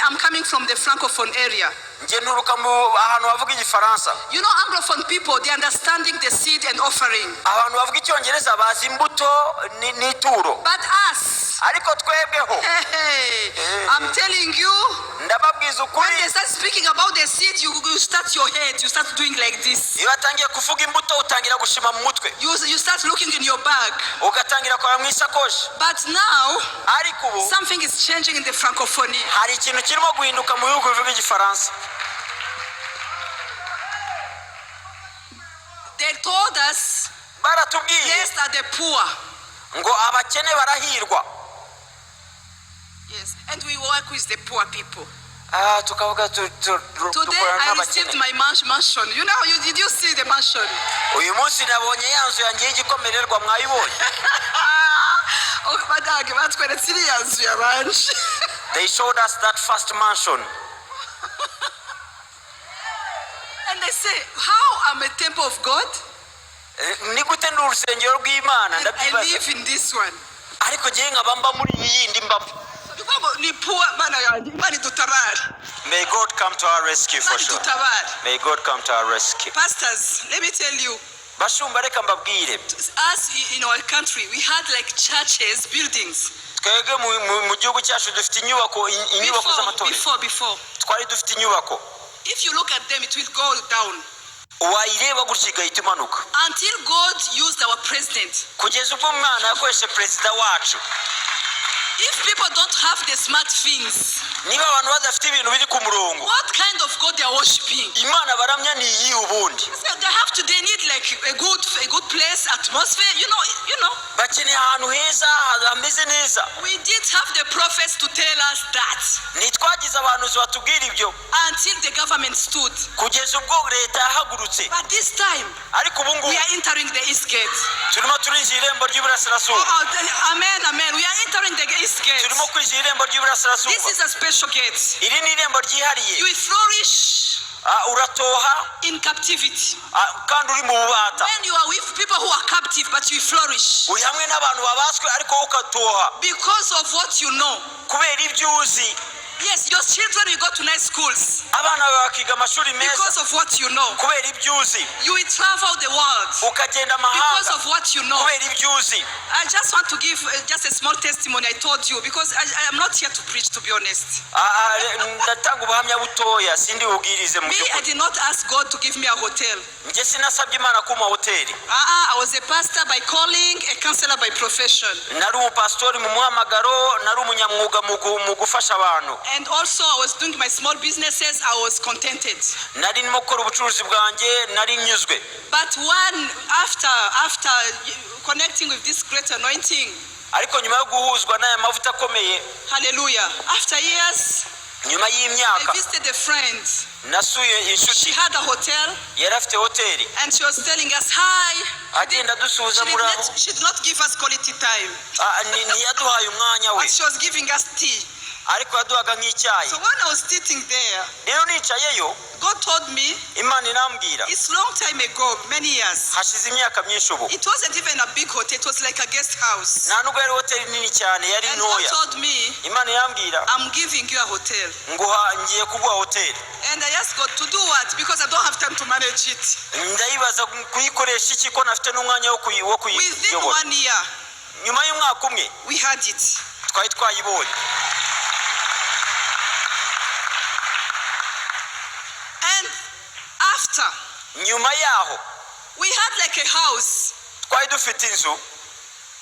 [SPEAKER 4] I'm coming from the Francophone area.
[SPEAKER 5] Nge nturuka mu ahantu bavuga igifaransa.
[SPEAKER 4] You know, Anglophone people, they're understanding the seed and offering.
[SPEAKER 5] Abantu bavuga icyongereza bazi imbuto n'ituro,
[SPEAKER 4] But us,
[SPEAKER 5] ariko twebweho
[SPEAKER 4] I'm telling you,
[SPEAKER 5] ndababwiza
[SPEAKER 4] when
[SPEAKER 5] ukuri,
[SPEAKER 4] they start speaking about the seed, you start your head, you start doing like this.
[SPEAKER 5] iyo batangiye kuvuga imbuto utangira gushima mu mutwe,
[SPEAKER 4] You start looking in your bag.
[SPEAKER 5] ugatangira kureba mu isakoshi.
[SPEAKER 4] But now,
[SPEAKER 5] Ariko ubu
[SPEAKER 4] something is changing in the Francophonie.
[SPEAKER 5] hari ikintu kirimo guhinduka mu bihugu bivuga igifaransa.
[SPEAKER 4] They told us,
[SPEAKER 5] Baratubwiye
[SPEAKER 4] blessed are the poor.
[SPEAKER 5] ngo abakene barahirwa.
[SPEAKER 4] Yes, and we work with the poor people.
[SPEAKER 5] Tukavuga
[SPEAKER 4] Today
[SPEAKER 5] dukorana
[SPEAKER 4] I received
[SPEAKER 5] n'abakene.
[SPEAKER 4] my mansion. You know, did you see the mansion?
[SPEAKER 5] Uyu munsi nabonye ya nzu yanjye y'igikomererwa, mwayibonye? They showed us that first mansion.
[SPEAKER 4] And they say, how am a temple of God?
[SPEAKER 5] Ni gute ndi urusengero rw'Imana?
[SPEAKER 4] And I
[SPEAKER 5] Ndabyibaza.
[SPEAKER 4] live in this one.
[SPEAKER 5] Ariko jye nkaba mba muri iyi yindi mbamo. May God come to our rescue for sure. May God come to our rescue.
[SPEAKER 4] Pastors, let me tell you,
[SPEAKER 5] Bashumba reka mbabwire,
[SPEAKER 4] us in our country, we had like churches, buildings.
[SPEAKER 5] twebwe mu gihugu cyacu dufite inyubako z'amatorero.
[SPEAKER 4] Before.
[SPEAKER 5] Twari dufite inyubako.
[SPEAKER 4] If you look at them, it will go down.
[SPEAKER 5] Wayireba gutya igahita imanuka.
[SPEAKER 4] Until God used our president.
[SPEAKER 5] Kugeza ubwo Imana yakoreshe perezida wacu.
[SPEAKER 4] If people don't have the smart things,
[SPEAKER 5] Niba abantu badafite ibintu biri ku murongo,
[SPEAKER 4] what kind of God they are worshiping?
[SPEAKER 5] Imana baramya ni iyi ubundi.
[SPEAKER 4] They need like a good place, atmosphere, you know.
[SPEAKER 5] Bakeneye ahantu heza hameze neza.
[SPEAKER 4] We did have the prophets to tell us that
[SPEAKER 5] Ntitwagize abantu batubwira ibyo
[SPEAKER 4] until the government stood.
[SPEAKER 5] kugeza ubwo leta yahagurutse.
[SPEAKER 4] But this time,
[SPEAKER 5] Ariko ubu ngubu
[SPEAKER 4] we are entering the east gate.
[SPEAKER 5] turimo turinjira irembo ry'iburasirazuba.
[SPEAKER 4] Amen. We are entering the east gate.
[SPEAKER 5] Turimo kwinjira irembo ry'iburasirazuba.
[SPEAKER 4] This is a special gate.
[SPEAKER 5] Iri ni irembo ryihariye.
[SPEAKER 4] You will flourish
[SPEAKER 5] Uratoha
[SPEAKER 4] in captivity.
[SPEAKER 5] kandi uri mu bubata.
[SPEAKER 4] When you are with people who are captive, but you flourish.
[SPEAKER 5] Uri hamwe n'abantu babaswe ariko ukatoha.
[SPEAKER 4] Because of what you know.
[SPEAKER 5] Kubera ibyo uzi.
[SPEAKER 4] Yes, your children will go to nice schools
[SPEAKER 5] abana bakiga amashuri meza
[SPEAKER 4] because of what you know.
[SPEAKER 5] kubera ibyuzi
[SPEAKER 4] You will travel the world
[SPEAKER 5] ukagenda
[SPEAKER 4] because
[SPEAKER 5] amahanga
[SPEAKER 4] of what you know.
[SPEAKER 5] kubera ibyuzi.
[SPEAKER 4] I just want to give just a small testimony. I told you because I am not here to preach, to be honest.
[SPEAKER 5] Ndatanga ubuhamya butoya sindi bubwirize mu
[SPEAKER 4] Me, I
[SPEAKER 5] by'ukuri.
[SPEAKER 4] did not ask God to give me a hotel.
[SPEAKER 5] Njye sinasabye Imana kumpa hoteli.
[SPEAKER 4] I was a pastor by calling, a counselor by profession.
[SPEAKER 5] Nari umupasitori mu muhamagaro, nari umunyamwuga mu gufasha abantu.
[SPEAKER 4] And also I was doing my small businesses. I was contented.
[SPEAKER 5] Nari ndimo gukora ubucuruzi bwanjye, nari nyuzwe.
[SPEAKER 4] But after connecting with this great anointing,
[SPEAKER 5] Ariko nyuma yo guhuzwa n'aya mavuta akomeye,
[SPEAKER 4] hallelujah, after years,
[SPEAKER 5] nyuma
[SPEAKER 4] I
[SPEAKER 5] y'imyaka
[SPEAKER 4] visited a friend.
[SPEAKER 5] nasuye
[SPEAKER 4] She
[SPEAKER 5] inshuti
[SPEAKER 4] had a hotel
[SPEAKER 5] yari afite hoteli,
[SPEAKER 4] and she was telling us hi.
[SPEAKER 5] agenda dusuhuza muri aho.
[SPEAKER 4] She did not give us quality time,
[SPEAKER 5] Ntiyaduhaye umwanya we,
[SPEAKER 4] but she was giving us tea.
[SPEAKER 5] ariko yaduhaga nk'icyayi.
[SPEAKER 4] So when I was sitting there,
[SPEAKER 5] Rero nicayeyo
[SPEAKER 4] God told me,
[SPEAKER 5] Imana irambwira,
[SPEAKER 4] it's long time ago, many years.
[SPEAKER 5] hashize imyaka myinshi ubu.
[SPEAKER 4] It wasn't even a big hotel, it was like a guest house.
[SPEAKER 5] Nta nubwo yari hoteli nini cyane, yari
[SPEAKER 4] And God
[SPEAKER 5] ntoya.
[SPEAKER 4] told me,
[SPEAKER 5] Imana irambwira,
[SPEAKER 4] I'm giving you a hotel.
[SPEAKER 5] ngiye kuguha hoteli.
[SPEAKER 4] And I asked God to do what? Because I don't have time to manage it.
[SPEAKER 5] Ndayibaza kuyikoresha iki ko nafite n'umwanya wo
[SPEAKER 4] Within
[SPEAKER 5] kuyiyobora.
[SPEAKER 4] 1 year,
[SPEAKER 5] Nyuma y'umwaka umwe
[SPEAKER 4] we had it.
[SPEAKER 5] twari twayibonye.
[SPEAKER 4] And after,
[SPEAKER 5] Nyuma yaho
[SPEAKER 4] we had like a house.
[SPEAKER 5] twari dufite inzu.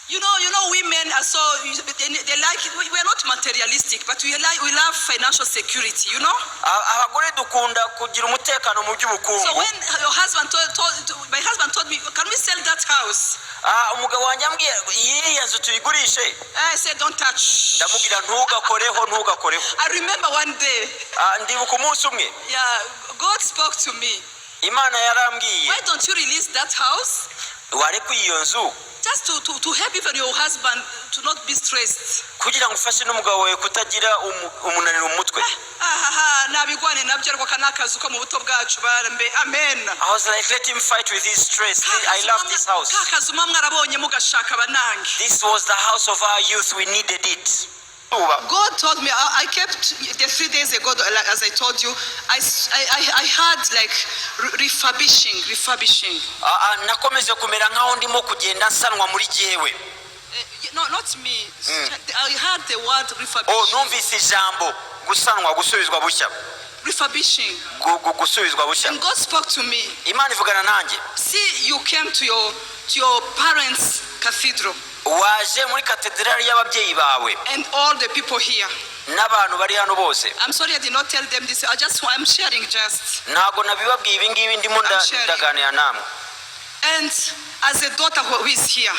[SPEAKER 4] You know, women are so, they like, we're not materialistic, but we love financial security, you know?
[SPEAKER 5] Abagore dukunda kugira umutekano mu
[SPEAKER 4] So
[SPEAKER 5] by'ubukungu.
[SPEAKER 4] when your husband my husband told me, can we sell that house?
[SPEAKER 5] Umugabo wanjye ambwiye iriya nzu tuyigurishe.
[SPEAKER 4] I said, don't touch.
[SPEAKER 5] Ndamubwira ntugakoreho.
[SPEAKER 4] I remember one day,
[SPEAKER 5] Ndibuka umunsi umwe
[SPEAKER 4] yeah, God spoke to me.
[SPEAKER 5] Imana yarambwiye,
[SPEAKER 4] Why don't you release that house?
[SPEAKER 5] warekuye iyo nzu
[SPEAKER 4] Just to help even your husband to not be stressed.
[SPEAKER 5] kugira ngo ufashe n'umugabo wawe kutagira umunaniro mu mutwe.
[SPEAKER 4] Nabigwane nabyo ariko kanakazi ko mu buto bwacu barambe. Amen.
[SPEAKER 5] I was like, let him fight with his stress. I love this house.
[SPEAKER 4] Kakazi mwarabonye mugashaka banange.
[SPEAKER 5] This was the house of our youth. We needed it.
[SPEAKER 4] God told me, I kept the 3 days ago, as I told you, I had like refurbishing.
[SPEAKER 5] Nakomeze kumera nkaho ndimo kugenda nsanwa muri jewe.
[SPEAKER 4] No, not me. I heard the word refurbishing.
[SPEAKER 5] Numvise ijambo gusanwa, gusubizwa bushya.
[SPEAKER 4] Refurbishing.
[SPEAKER 5] Gusubizwa bushya.
[SPEAKER 4] And God spoke to me.
[SPEAKER 5] Imana ivugana nanjye.
[SPEAKER 4] See, you came to your parents' cathedral.
[SPEAKER 5] Waje muri katedrali y'ababyeyi bawe.
[SPEAKER 4] And all the people here.
[SPEAKER 5] N'abantu bari hano bose.
[SPEAKER 4] I'm sorry I did not tell them this. I'm sharing just.
[SPEAKER 5] Ntabwo nabibabwiye ibi ngibi ndimo ndaganira namwe.
[SPEAKER 4] And as a daughter who is here.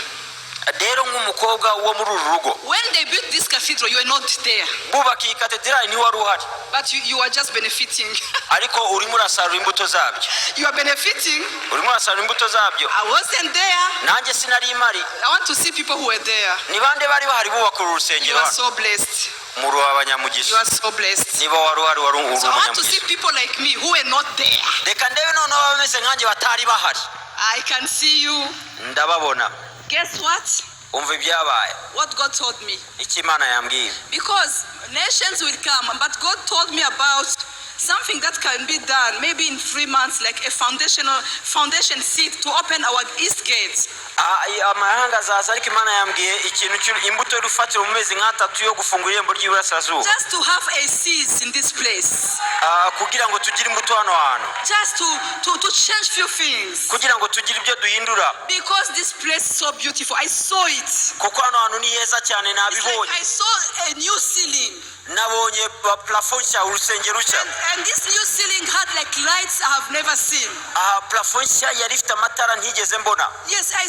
[SPEAKER 5] Rero nk'umukobwa wo muri uru rugo.
[SPEAKER 4] When they built this cathedral, you were not there.
[SPEAKER 5] Bubaka iyi katedrali ntiwari uhari.
[SPEAKER 4] But you are just benefiting.
[SPEAKER 5] Ariko urimo urasarura imbuto zabyo.
[SPEAKER 4] You are benefiting.
[SPEAKER 5] Urimo urasarura imbuto zabyo.
[SPEAKER 4] I wasn't there.
[SPEAKER 5] Nanjye sinari imari.
[SPEAKER 4] I want to see people who were there.
[SPEAKER 5] Ni bande bari bahari bubaka uru rusengero.
[SPEAKER 4] You are so blessed.
[SPEAKER 5] Muri abanyamugisha.
[SPEAKER 4] You are so blessed.
[SPEAKER 5] Niba wari uhari wari
[SPEAKER 4] umunyamugisha. So I want to see people like me who were not there.
[SPEAKER 5] Reka ndebe noneho bameze nkanjye batari bahari.
[SPEAKER 4] I can see you.
[SPEAKER 5] Ndababona.
[SPEAKER 4] Guess what?
[SPEAKER 5] Umva ibyabaye.
[SPEAKER 4] What God told me.
[SPEAKER 5] Iki Imana yambwiye.
[SPEAKER 4] Because nations will come, but God told me about something that can be done maybe in 3 months, like a foundation seed to open our east gates.
[SPEAKER 5] Amahanga azaza ariko Imana yambwiye ikintu imbuto y'urufatiro mu mezi nk'atatu yo gufungura irembo ry'iburasirazuba.
[SPEAKER 4] Just to have a seeds in this place.
[SPEAKER 5] Kugira ngo tugire imbuto hano hantu.
[SPEAKER 4] Just to change few things.
[SPEAKER 5] Kugira ngo tugire ibyo duhindura.
[SPEAKER 4] Because this place is so beautiful. I saw it.
[SPEAKER 5] Kuko hano hantu ni heza cyane nabibonye.
[SPEAKER 4] I saw a new ceiling.
[SPEAKER 5] Nabonye plafond nshya, urusengero rushya.
[SPEAKER 4] And this new ceiling had like lights I have never seen.
[SPEAKER 5] Plafond nshya yari ifite amatara ntigeze mbona.
[SPEAKER 4] Yes, I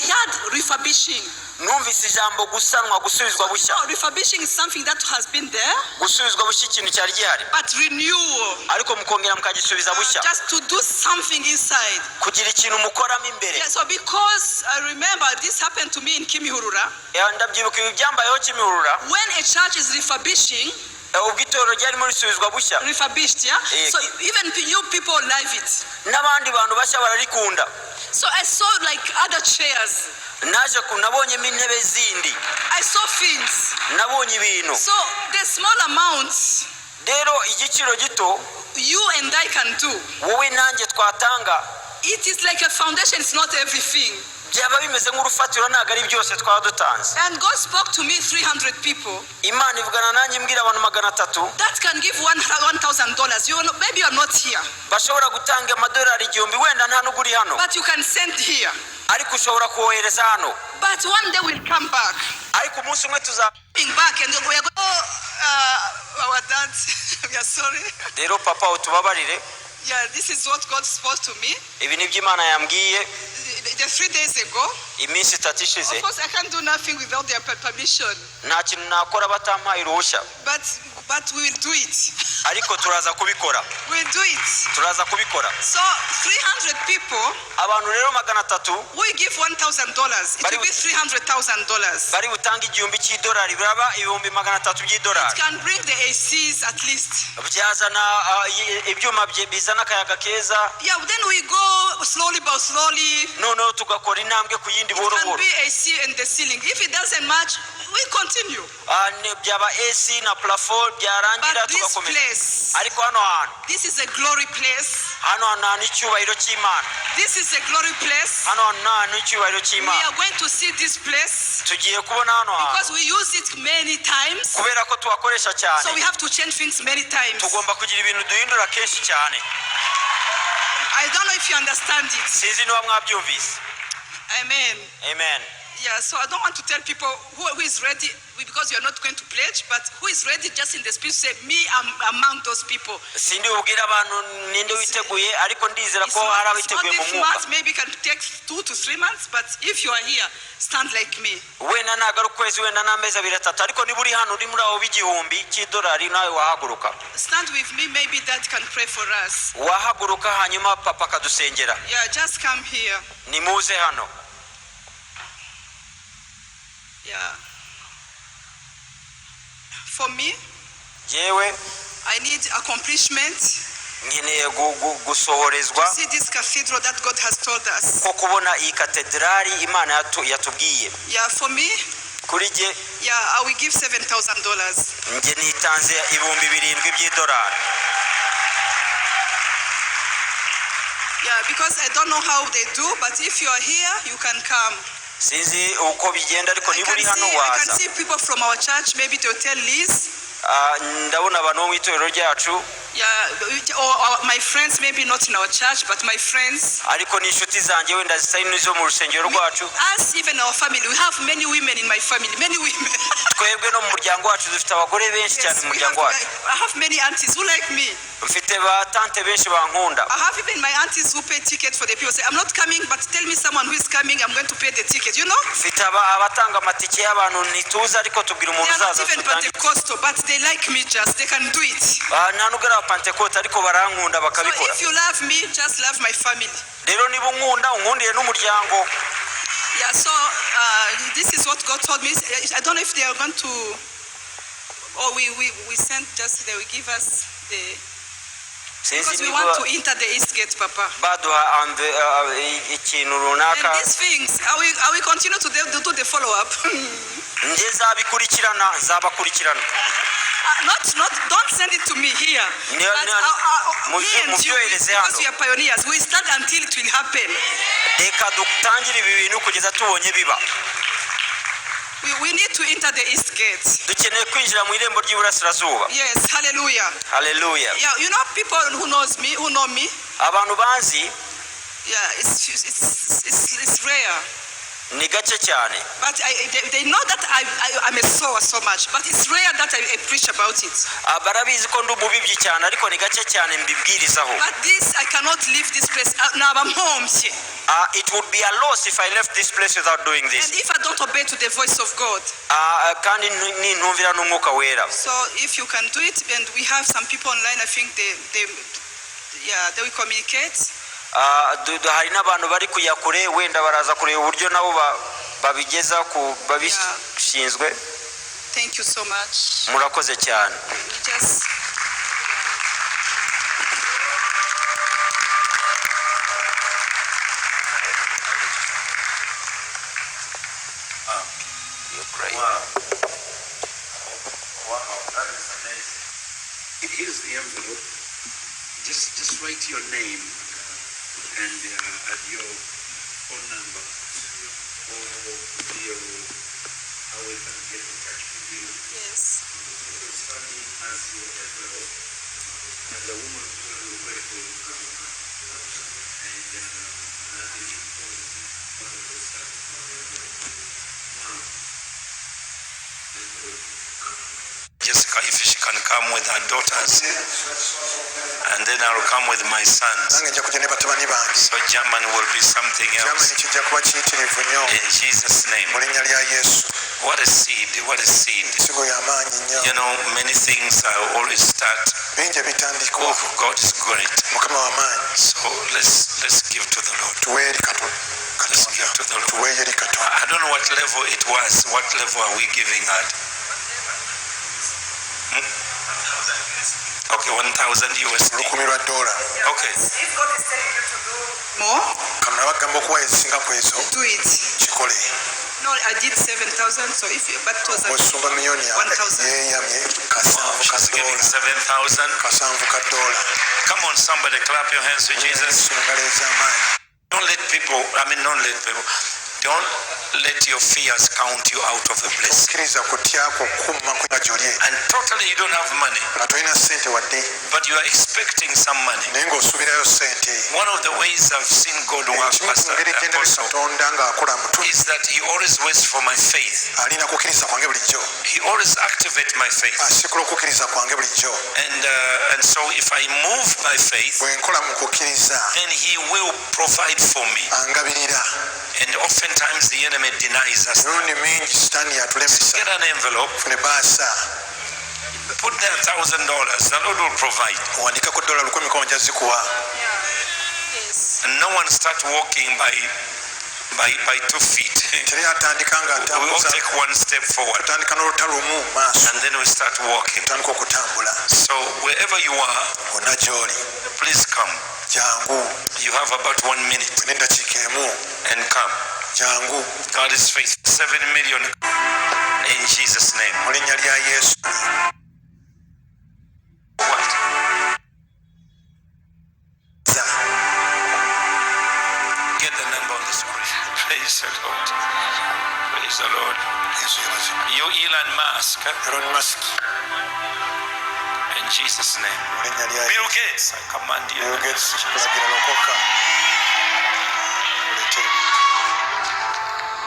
[SPEAKER 4] heard refurbishing.
[SPEAKER 5] Numvise ijambo gusanwa, gusubizwa bushya.
[SPEAKER 4] Refurbishing is something that has been there.
[SPEAKER 5] Gusubizwa bushya ikintu cyari gihari.
[SPEAKER 4] But renewal.
[SPEAKER 5] Ariko mukongera mukagisubiza bushya.
[SPEAKER 4] Just to do something inside.
[SPEAKER 5] Kugira ikintu mukoramo imbere.
[SPEAKER 4] Yeah, so because I remember this happened to me in Kimihurura.
[SPEAKER 5] Ndabyibuka ibi byambayeho Kimihurura.
[SPEAKER 4] When a church is refurbishing,
[SPEAKER 5] ubwitoro ryarimo risubizwa bushya
[SPEAKER 4] refurbished, yeah? So even you people love it.
[SPEAKER 5] n'abandi bantu bashya bararikunda.
[SPEAKER 4] So I saw like other chairs.
[SPEAKER 5] naje nabonyemo intebe zindi,
[SPEAKER 4] I saw things.
[SPEAKER 5] nabonye ibintu.
[SPEAKER 4] So the small amounts
[SPEAKER 5] rero igiciro gito
[SPEAKER 4] you and I can do,
[SPEAKER 5] wowe nanjye twatanga,
[SPEAKER 4] it is like a foundation, it's not everything.
[SPEAKER 5] byaba bimeze nk'urufatiro, ntabwo ari byose twaba dutanze.
[SPEAKER 4] And God spoke to me 300 people
[SPEAKER 5] Imana ivugana nanjye mbwira abantu 300
[SPEAKER 4] that can give $1,000. You know, maybe you are not here,
[SPEAKER 5] bashobora gutanga amadolari 1,000, wenda nta n'ubwo uri hano,
[SPEAKER 4] but you can send here.
[SPEAKER 5] ariko ushobora kuwohereza hano.
[SPEAKER 4] But one day we'll come back.
[SPEAKER 5] Ariko umunsi umwe tuza
[SPEAKER 4] Back and we are going, our dad, we are sorry.
[SPEAKER 5] rero papa utubabarire,
[SPEAKER 4] Yeah, this is what God spoke to me
[SPEAKER 5] ibi ni by'Imana yambwiye
[SPEAKER 4] the 3 days ago.
[SPEAKER 5] iminsi 3 ishize.
[SPEAKER 4] Of course, I can't do nothing without their permission,
[SPEAKER 5] nta kintu nakora batampaye uruhushya,
[SPEAKER 4] but we will do it.
[SPEAKER 5] ariko turaza kubikora,
[SPEAKER 4] We'll do it.
[SPEAKER 5] turaza kubikora.
[SPEAKER 4] So 300 people
[SPEAKER 5] Abantu rero 300
[SPEAKER 4] we give $1,000. It will be $300,000.
[SPEAKER 5] bari butanga $1,000 biraba $300 by'idolari.
[SPEAKER 4] It can bring the ACs at least.
[SPEAKER 5] byazana ibyuma bizana akayaga keza.
[SPEAKER 4] Yeah, then we go slowly but slowly.
[SPEAKER 5] noneho tugakora intambwe ku yindi
[SPEAKER 4] It
[SPEAKER 5] buhoro
[SPEAKER 4] can
[SPEAKER 5] buhoro.
[SPEAKER 4] be AC and the ceiling. If it doesn't match, we continue.
[SPEAKER 5] byaba AC na plafond byarangira
[SPEAKER 4] But this
[SPEAKER 5] tugakomeza.
[SPEAKER 4] place,
[SPEAKER 5] ariko hano hantu,
[SPEAKER 4] this is a glory place.
[SPEAKER 5] hano hantu n'icyubahiro cy'Imana,
[SPEAKER 4] This is a glory place.
[SPEAKER 5] hano hantu n'icyubahiro
[SPEAKER 4] We
[SPEAKER 5] cy'Imana.
[SPEAKER 4] are going to see this place
[SPEAKER 5] tugiye kubona hano hantu
[SPEAKER 4] because we use it many times.
[SPEAKER 5] kubera ko tuhakoresha cyane.
[SPEAKER 4] So we have to change things many times.
[SPEAKER 5] tugomba kugira ibintu duhindura kenshi cyane.
[SPEAKER 4] I don't know if you understand it.
[SPEAKER 5] sinzi niba mwabyumvise.
[SPEAKER 4] Amen.
[SPEAKER 5] Amen.
[SPEAKER 4] Yeah, so I don't want to tell people who is ready because you are not going to pledge, but who is ready just in the spirit say, me, I'm among those people.
[SPEAKER 5] sindi bubwira abantu ninde witeguye, ariko ndizera
[SPEAKER 4] It's
[SPEAKER 5] ko hari
[SPEAKER 4] not
[SPEAKER 5] abiteguye mu
[SPEAKER 4] this
[SPEAKER 5] mwuka.
[SPEAKER 4] month, maybe it can take 2 to 3 months, but if you are here, stand like me.
[SPEAKER 5] wenda ntabwo ari ukwezi, wenda n'amezi 2-3, ariko niba uri hano uri muri abo $1,000 nawe wahaguruka.
[SPEAKER 4] Stand with me, maybe that can pray for us.
[SPEAKER 5] wahaguruka hanyuma papa akadusengera.
[SPEAKER 4] Yeah, just come here.
[SPEAKER 5] nimuze hano.
[SPEAKER 4] Yeah. For me,
[SPEAKER 5] yewe
[SPEAKER 4] I need accomplishment
[SPEAKER 5] nkeneye gusohorezwa
[SPEAKER 4] to see this cathedral that God has told us.
[SPEAKER 5] ko kubona iyi katedrali Imana yatubwiye.
[SPEAKER 4] Yeah, for me,
[SPEAKER 5] kuri jye,
[SPEAKER 4] yeah, I will give $7,000.
[SPEAKER 5] njye nitanze $7,000 by'idolari.
[SPEAKER 4] Yeah, because I don't know how they do, but if you are here, you can come.
[SPEAKER 5] sinzi uko bigenda, ariko
[SPEAKER 4] I
[SPEAKER 5] niba uri hano
[SPEAKER 4] can
[SPEAKER 5] waza.
[SPEAKER 4] see people from our church, maybe they'll tell Liz.
[SPEAKER 5] ndabona abantu bo mu itorero ryacu,
[SPEAKER 4] Yeah, or my friends, maybe not in our church, but my friends.
[SPEAKER 5] ariko n'inshuti zanjye wenda zitari n'izo mu rusengero rwacu.
[SPEAKER 4] Us, even our family, we have many women in my family, many women.
[SPEAKER 5] twebwe no mu muryango wacu dufite abagore benshi cyane mu muryango wacu.
[SPEAKER 4] I have many aunties who like me.
[SPEAKER 5] mfite ba tante benshi bankunda.
[SPEAKER 4] I have even my aunties who pay tickets for the people. Say, I'm not coming, but tell me someone who is coming, I'm going to pay the ticket, you know?
[SPEAKER 5] mfite abatanga amatike y'abantu ntituzi, ariko tubwira
[SPEAKER 4] They
[SPEAKER 5] umuntu
[SPEAKER 4] are not
[SPEAKER 5] uzaza
[SPEAKER 4] even Pentecostal, but they like me just, they can do it.
[SPEAKER 5] nta nubwo ari abapantekote, ariko barankunda
[SPEAKER 4] So
[SPEAKER 5] bakabikora.
[SPEAKER 4] if you love me, just love my family.
[SPEAKER 5] rero niba unkunda unkundiye n'umuryango.
[SPEAKER 4] Yeah, so this is what God told me. I don't know if they are going to, or we sent just, they will give us the, because we want to enter the East Gate, Papa.
[SPEAKER 5] baduha ikintu runaka.
[SPEAKER 4] And these things, are we continue to do the follow-up?
[SPEAKER 5] njye nzabakurikirana.
[SPEAKER 4] Don't send it to me here. But me and you, because we are pioneers, we start until it will happen.
[SPEAKER 5] reka dutangire ibi bintu kugeza tubonye biba.
[SPEAKER 4] We need to enter the East Gate.
[SPEAKER 5] dukeneye kwinjira mu irembo ry'iburasirazuba.
[SPEAKER 4] Yes, hallelujah.
[SPEAKER 5] Hallelujah.
[SPEAKER 4] Yeah, you know people who know me.
[SPEAKER 5] abantu banzi
[SPEAKER 4] Yeah, it's rare.
[SPEAKER 5] ni gake cyane.
[SPEAKER 4] But they know that I'm a sower so much, but it's rare that I preach about it.
[SPEAKER 5] barabizi ko ndi umubibyi cyane, ariko ni gake cyane mbibwirizaho.
[SPEAKER 4] But this, I cannot leave this place. Now I'm home.
[SPEAKER 5] It would be a loss if I left this place without doing
[SPEAKER 4] And
[SPEAKER 5] this.
[SPEAKER 4] if I don't obey to the voice of God.
[SPEAKER 5] kandi nintumvira n'umwuka wera.
[SPEAKER 4] So if you can do it, and we have some people online, I think they will communicate.
[SPEAKER 5] hari n'abantu bari kuyakure, wenda baraza kureba uburyo nabo babigeza ku babishinzwe.
[SPEAKER 4] Thank you so much.
[SPEAKER 5] murakoze cyane.
[SPEAKER 4] Just
[SPEAKER 5] You're great.
[SPEAKER 2] Wow. Wow, that is amazing. Here's the envelope. Just write your name and your phone number or your how we can get in touch with you.
[SPEAKER 4] yes.
[SPEAKER 2] It's funny as your envelope and the woman will wait for you. And that is one of those stuff. Jessica, if she can come with her daughters, and then I'll come with my sons. So German will be something else. In Jesus' name. What a seed, what a seed. You know, many things I always start. Oh, God is great. So let's give to the Lord. Let's give to the Lord. I don't know what level it was. What level are we giving at? Okay, 1,000 USD. Okay.
[SPEAKER 4] If God is telling you to do more, do it. No, I did 7,000. So if but it was 1,000.
[SPEAKER 2] She's giving 7,000. Come on, somebody, clap your hands to Jesus. Don't let people. Don't let your fears count you out of the blessing. And totally you don't have money, but you are expecting some money. One of the ways I've seen God work, Pastor, is that He always waits for my faith. He always activates my faith. And so if I move by faith, then He will provide for me. And oftentimes the enemy denies us. So get an envelope, put there $1,000. The Lord will provide.
[SPEAKER 4] Yes.
[SPEAKER 2] And no one start walking by 2 feet. We all take one step forward, and then we start walking. So wherever you are, please come. You have about 1 minute and come. God is faithful. 7 million in Jesus' name. What? Get the number on the screen. Praise the Lord. Praise the Lord. You Elon Musk. In Jesus' name. Bill Gates, I command you.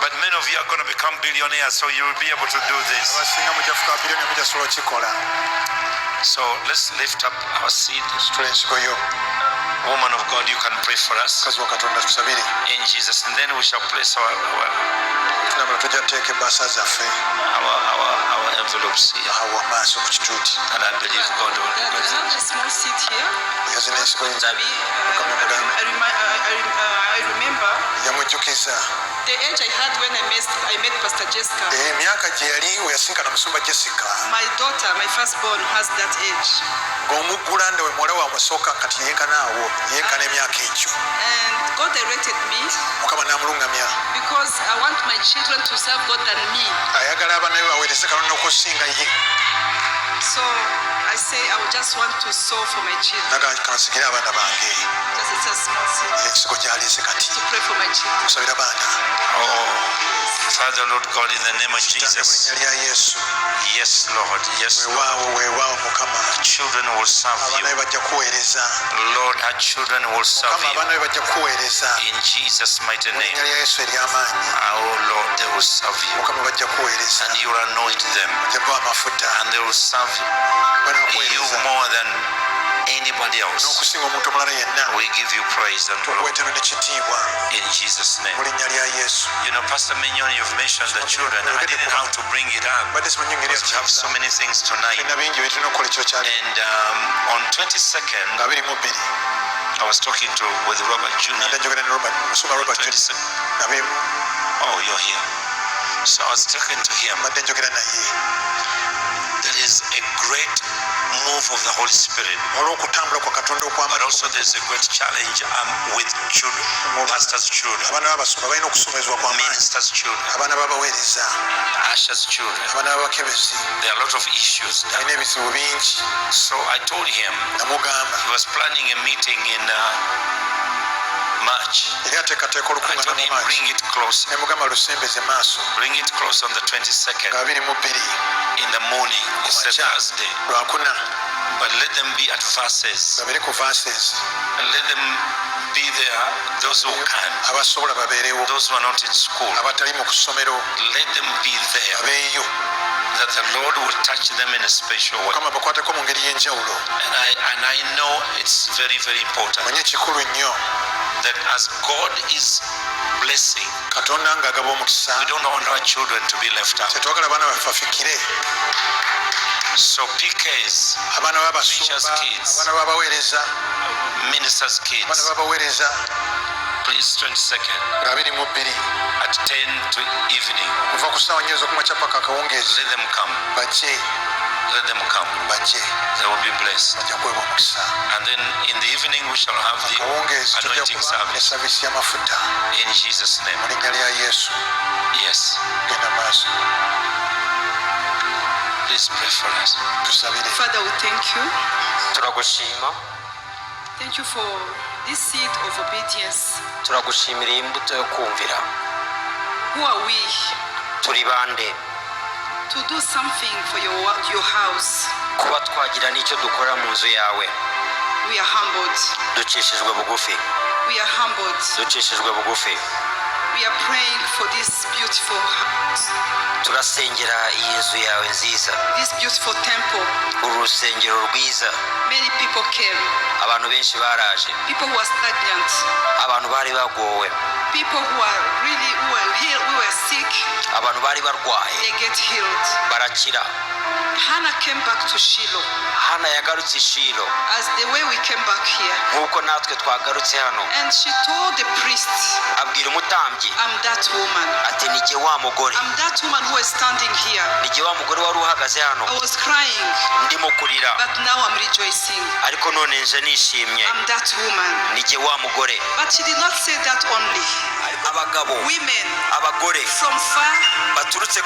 [SPEAKER 2] But many of you are going to become billionaires, so you will be able to do this. So let's lift up our seed. Woman of God, you can pray for us. In Jesus, and then we shall place our envelopes here. And I believe God will do
[SPEAKER 4] I have a small seat here. I remember the age I had when I met Pastor Jessica. My daughter, my firstborn, has that age. And God directed me because I want my children to serve God than me. So I say I would just want to sow for my children. Just it's a small seed to pray for my children.
[SPEAKER 2] Father, Lord God, in the name of Jesus. Yes, Lord. Yes, Lord. Our children will serve you. Lord, our children will serve you. In Jesus' mighty name. Oh, Lord, they will serve you. And you will anoint them. And they will serve you more than anybody else. We give you praise and glory. In Jesus' name. You know, Pastor Mignonne, you've mentioned the children. I didn't know how to bring it up because we have so many things tonight. And on 22nd, I was talking with Robert Jr. Oh, you're here. So I was talking to him. There is a great move of the Holy Spirit, but also there's a great challenge with children, pastors' children, ministers' children, ushers' children. There are a lot of issues now. So I told him he was planning a meeting in March. I told him bring it close. Bring it close on the 22nd in the morning. It's a Thursday. But let them be at verses. And let them be there, those who can. Those who are not in school. Let them be there. That the Lord will touch them in a special way. And I know it's very, very important that as God is blessing, we don't want our children to be left out. So PKs, preachers' kids, ministers' kids, please 22nd at 10 to evening. Let them come. Let them come. They will be blessed. And then in the evening we shall have the anointing service. In Jesus' name. Yes. Please pray for us.
[SPEAKER 4] Father, we thank you. Thank you for this seed of obedience. Who are we to do something for your house? We are humbled. We are humbled. We are praying for this beautiful house, this beautiful temple. Many people came. People who are stagnant. People who are sick. They get healed. Hannah came back to Shiloh. As the way we came back here. And she told the priest, I'm that woman. I'm that woman who is standing here. I was crying, but now I'm rejoicing. I'm that woman. But she did not say that only. Women from far,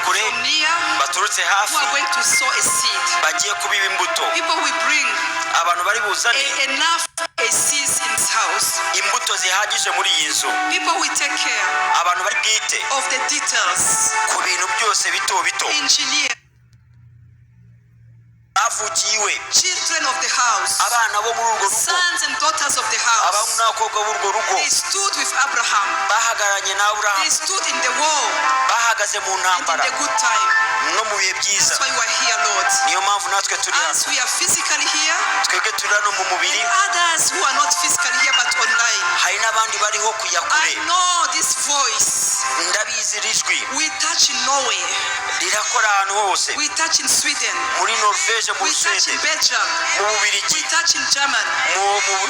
[SPEAKER 4] from near, who are going to sow a seed. People will bring enough seeds in this house. People will take care of the details. Engineer. Children of the house, sons and daughters of the house, they stood with Abraham. They stood in the war and in the good time. That's why we are here, Lord. As we are physically here, and others who are not physically here but online, I know this voice. We touch in Norway. We touch in Sweden. We touch in Belgium. We touch in Germany.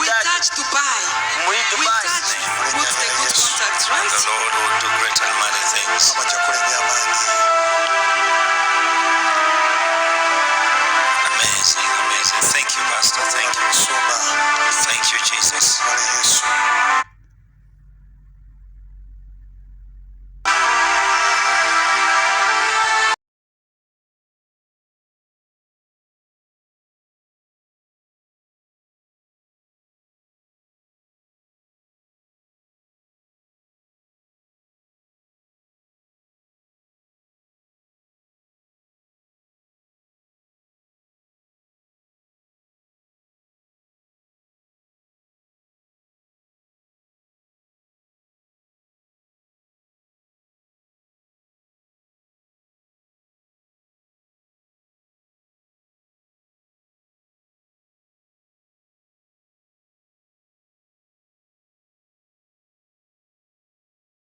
[SPEAKER 4] We touch Dubai. We touch with the good contact, right?
[SPEAKER 2] The Lord will do great and mighty things.